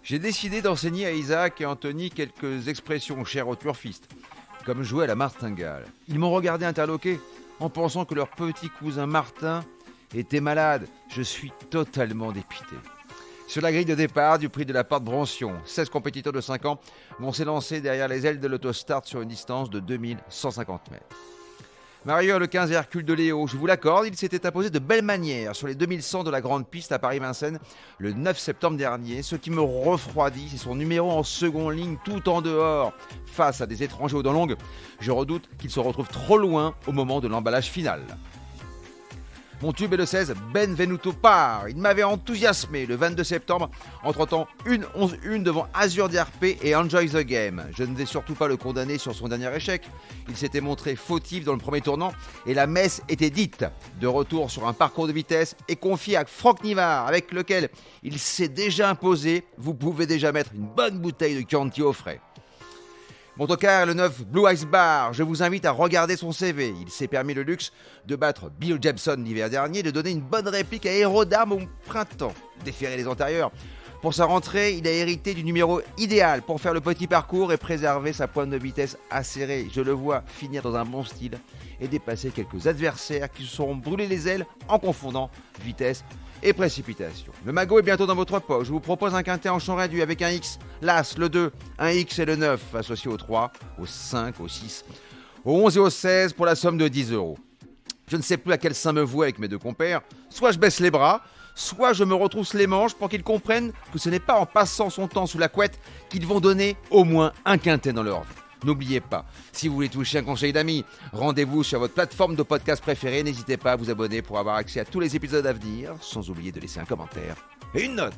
J'ai décidé d'enseigner à Isaac et Anthony quelques expressions chères aux turfistes, comme jouer à la martingale. Ils m'ont regardé interloqué en pensant que leur petit cousin Martin était malade. Je suis totalement dépité. Sur la grille de départ du prix de la Porte Broncion, 16 compétiteurs de 5 ans vont s'élancer derrière les ailes de l'autostart sur une distance de 2150 mètres. Mario le 15 Hercule de Léo, je vous l'accorde, il s'était imposé de belles manières sur les 2100 de la grande piste à Paris-Vincennes le 9 septembre dernier. Ce qui me refroidit, c'est son numéro en seconde ligne tout en dehors. Face à des étrangers aux dents longues, je redoute qu'il se retrouve trop loin au moment de l'emballage final. Mon tube est le 16, Benvenuto Par. Il m'avait enthousiasmé le 22 septembre, entre-temps 1-11-1 devant Azur DRP et Enjoy the Game. Je ne vais surtout pas le condamner sur son dernier échec. Il s'était montré fautif dans le premier tournant et la messe était dite. De retour sur un parcours de vitesse et confié à Franck Nivard, avec lequel il s'est déjà imposé, vous pouvez déjà mettre une bonne bouteille de Chianti au frais. Mon tocard, le 9 Blue Ice Bar, je vous invite à regarder son CV. Il s'est permis le luxe de battre Bill Jepson l'hiver dernier, de donner une bonne réplique à Hérodame au printemps, déférer les antérieurs. Pour sa rentrée, il a hérité du numéro idéal pour faire le petit parcours et préserver sa pointe de vitesse acérée. Je le vois finir dans un bon style et dépasser quelques adversaires qui se seront brûlés les ailes en confondant vitesse et précipitation. Le magot est bientôt dans votre poche. Je vous propose un quintet en champ réduit avec un X, l'As, le 2, un X et le 9 associés au 3, au 5, au 6, au 11 et au 16 pour la somme de 10 €. Je ne sais plus à quel sein me vouer avec mes deux compères. Soit je baisse les bras, soit je me retrousse les manches pour qu'ils comprennent que ce n'est pas en passant son temps sous la couette qu'ils vont donner au moins un quintet dans leur vie. N'oubliez pas, si vous voulez toucher un conseil d'amis, rendez-vous sur votre plateforme de podcast préférée. N'hésitez pas à vous abonner pour avoir accès à tous les épisodes à venir, sans oublier de laisser un commentaire et une note.